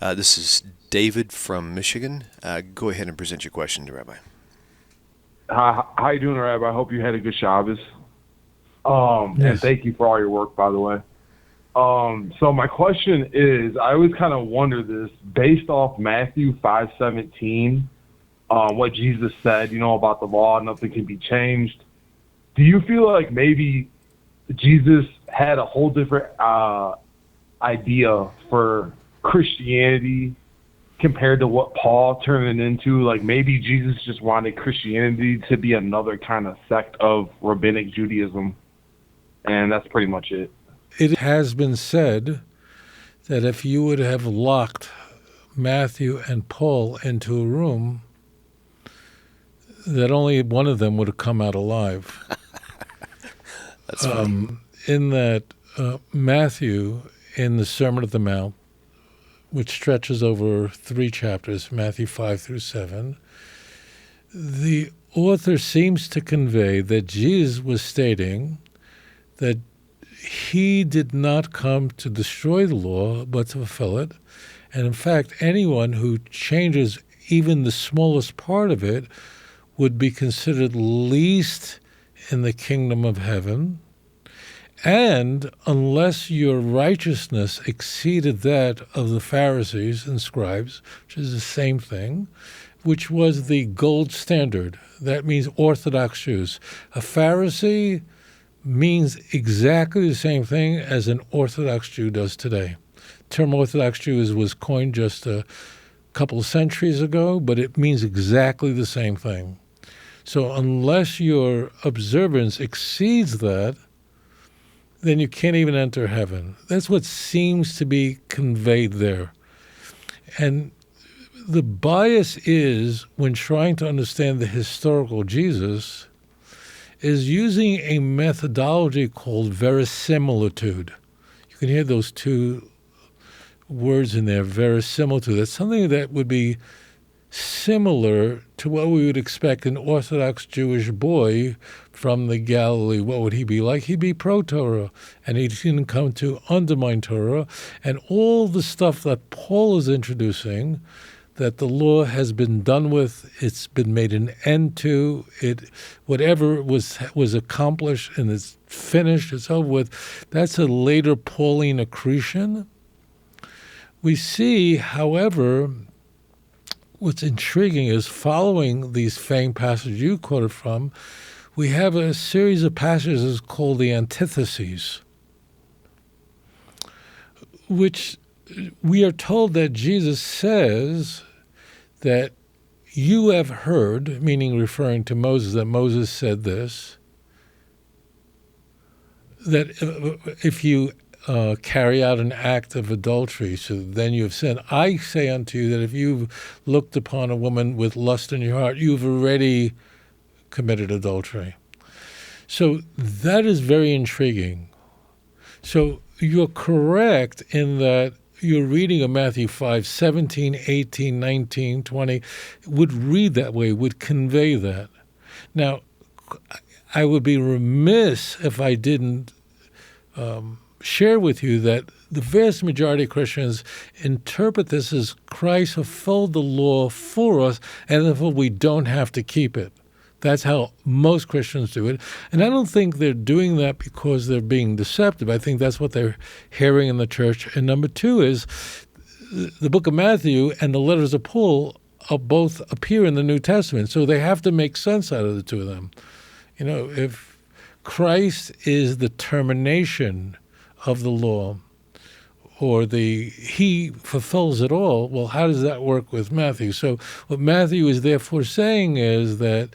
This is David from Michigan. Go ahead and present your question to Rabbi. Hi, how you doing, Rabbi? I hope you had a good Shabbos. And Yes. thank you for all your work, by the way. So my question is, I always kind of wonder this, based off Matthew 5:17, what Jesus said, about the law, nothing can be changed. Do you feel like maybe Jesus had a whole different idea for Christianity compared to what Paul turned it into? Like maybe Jesus just wanted Christianity to be another kind of sect of rabbinic Judaism, and that's pretty much it. It has been said that if you would have locked Matthew and Paul into a room, that only one of them would have come out alive. That's funny. In that Matthew, in the Sermon on the Mount, which stretches over 3 chapters, Matthew 5 through 7, the author seems to convey that Jesus was stating that he did not come to destroy the law, but to fulfill it. And in fact, anyone who changes even the smallest part of it would be considered least in the kingdom of heaven. And unless your righteousness exceeded that of the Pharisees and scribes, which is the same thing, which was the gold standard, that means Orthodox Jews. A Pharisee means exactly the same thing as an Orthodox Jew does today. The term Orthodox Jew was coined just a couple of centuries ago, but it means exactly the same thing. So unless your observance exceeds that, then you can't even enter heaven. That's what seems to be conveyed there. And the bias is, when trying to understand the historical Jesus, is using a methodology called verisimilitude. You can hear those 2 words in there, verisimilitude. That's something that would be similar to what we would expect an Orthodox Jewish boy from the Galilee. What would he be like? He'd be pro-Torah, and he didn't come to undermine Torah. And all the stuff that Paul is introducing, that the law has been done with, it's been made an end to, whatever was accomplished and it's finished, it's over with, that's a later Pauline accretion. We see, however, what's intriguing is following these famed passages you quoted from, we have a series of passages called the antitheses, which we are told that Jesus says that you have heard, meaning referring to Moses, that Moses said this, that if you carry out an act of adultery, so then you have sinned. I say unto you that if you've looked upon a woman with lust in your heart, you've already committed adultery. So that is very intriguing. So you're correct in that your reading of Matthew 5, 17, 18, 19, 20 would read that way, would convey that. Now, I would be remiss if I didn't share with you that the vast majority of Christians interpret this as Christ fulfilled the law for us, and therefore we don't have to keep it. That's how most Christians do it. And I don't think they're doing that because they're being deceptive. I think that's what they're hearing in the church. And number 2 is the book of Matthew and the letters of Paul both appear in the New Testament. So they have to make sense out of the 2 of them. If Christ is the termination of the law, or he fulfills it all, well, how does that work with Matthew? So what Matthew is therefore saying is that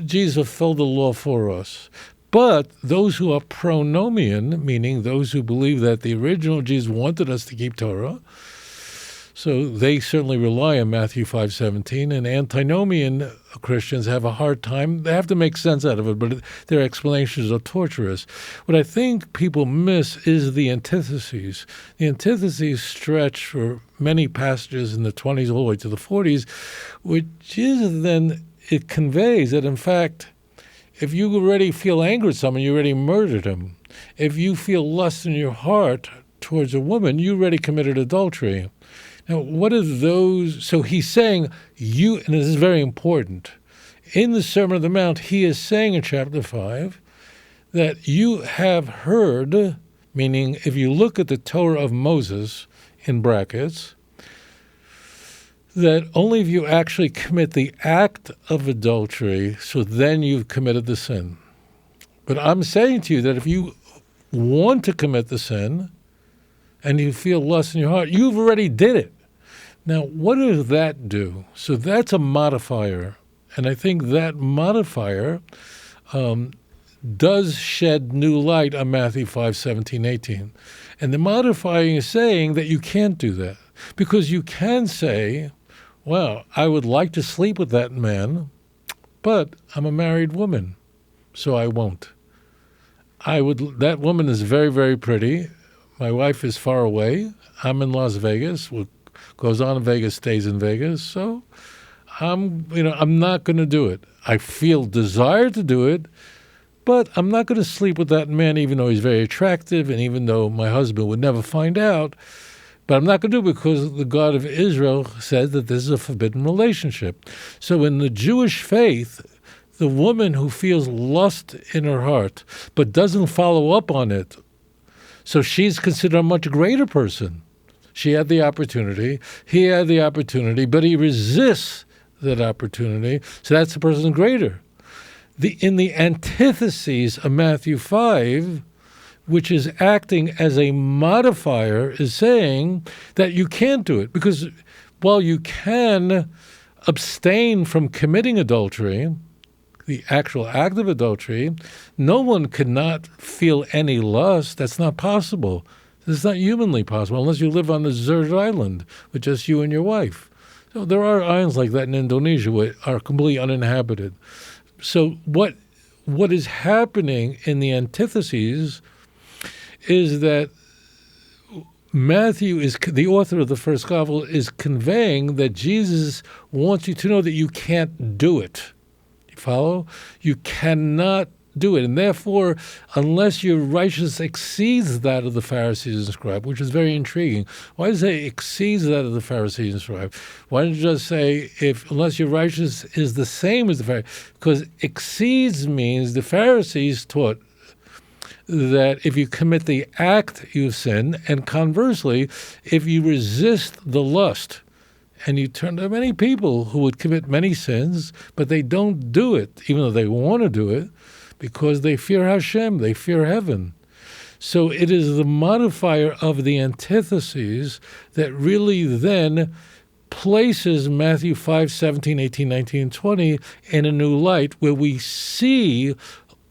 Jesus fulfilled the law for us. But those who are pronomian, meaning those who believe that the original Jesus wanted us to keep Torah, so they certainly rely on Matthew 5:17, and antinomian Christians have a hard time. They have to make sense out of it, but their explanations are torturous. What I think people miss is the antitheses. The antitheses stretch for many passages in the 20s all the way to the 40s, which is then, it conveys that, in fact, if you already feel angry at someone, you already murdered him. If you feel lust in your heart towards a woman, you already committed adultery. Now, what are those? So he's saying, you, and this is very important, in the Sermon on the Mount, he is saying in chapter 5 that you have heard, meaning if you look at the Torah of Moses, in brackets, that only if you actually commit the act of adultery, so then you've committed the sin. But I'm saying to you that if you want to commit the sin and you feel lust in your heart, you've already did it. Now, what does that do? So that's a modifier. And I think that modifier does shed new light on Matthew 5, 17, 18. And the modifier is saying that you can't do that. Because you can say, well, I would like to sleep with that man, but I'm a married woman, so I won't. That woman is very, very pretty. My wife is far away. I'm in Las Vegas. What goes on in Vegas stays in Vegas. So I'm not going to do it. I feel desire to do it, but I'm not going to sleep with that man, even though he's very attractive and even though my husband would never find out. But I'm not going to do it because the God of Israel says that this is a forbidden relationship. So in the Jewish faith, the woman who feels lust in her heart but doesn't follow up on it, so she's considered a much greater person. She had the opportunity, he had the opportunity, but he resists that opportunity, so that's the person greater. In the antitheses of Matthew 5, which is acting as a modifier, is saying that you can't do it. Because while you can abstain from committing adultery, the actual act of adultery, no one cannot feel any lust. That's not possible. It's not humanly possible unless you live on a deserted island with just you and your wife. So there are islands like that in Indonesia which are completely uninhabited. So what is happening in the antitheses is that Matthew is the author of the first gospel is conveying that Jesus wants you to know that you can't do it. You follow? You cannot do it. And therefore, unless your righteousness exceeds that of the Pharisees and scribes, which is very intriguing. Why does it say exceeds that of the Pharisees and scribes? Why don't you just say, unless your righteousness is the same as the Pharisees? Because exceeds means the Pharisees taught that if you commit the act, you sin, and conversely, if you resist the lust, and you turn to many people who would commit many sins, but they don't do it, even though they want to do it, because they fear Hashem, they fear heaven. So it is the modifier of the antitheses that really then places Matthew 5, 17, 18, 19, 20 in a new light where we see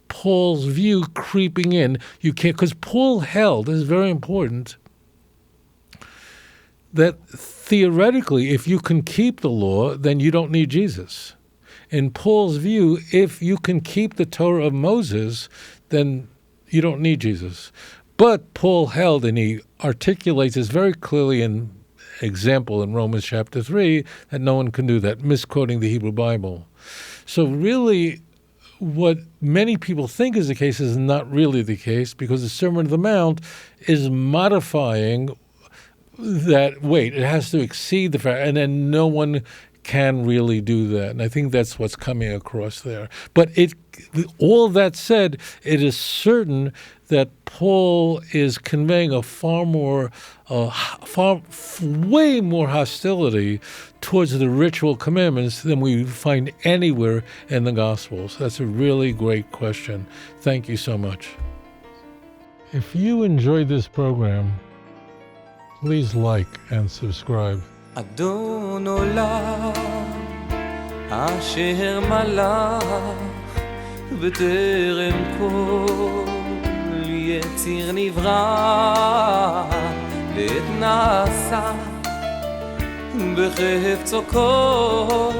Paul's view creeping in. You can't, because Paul held, this is very important, that theoretically, if you can keep the law, then you don't need Jesus. In Paul's view, if you can keep the Torah of Moses, then you don't need Jesus. But Paul held, and he articulates this very clearly in example in Romans chapter 3, that no one can do that, misquoting the Hebrew Bible. So really, what many people think is the case is not really the case, because the Sermon on the Mount is modifying that, it has to exceed the fact, and then no one can really do that. And I think that's what's coming across there. But all that said, it is certain that Paul is conveying a way more hostility towards the ritual commandments than we find anywhere in the Gospels. That's a really great question. Thank you so much. If you enjoyed this program, please like and subscribe. אדון עולם אשר מלך בטרם כל יציר נברא לעת נעשה בחפצו כל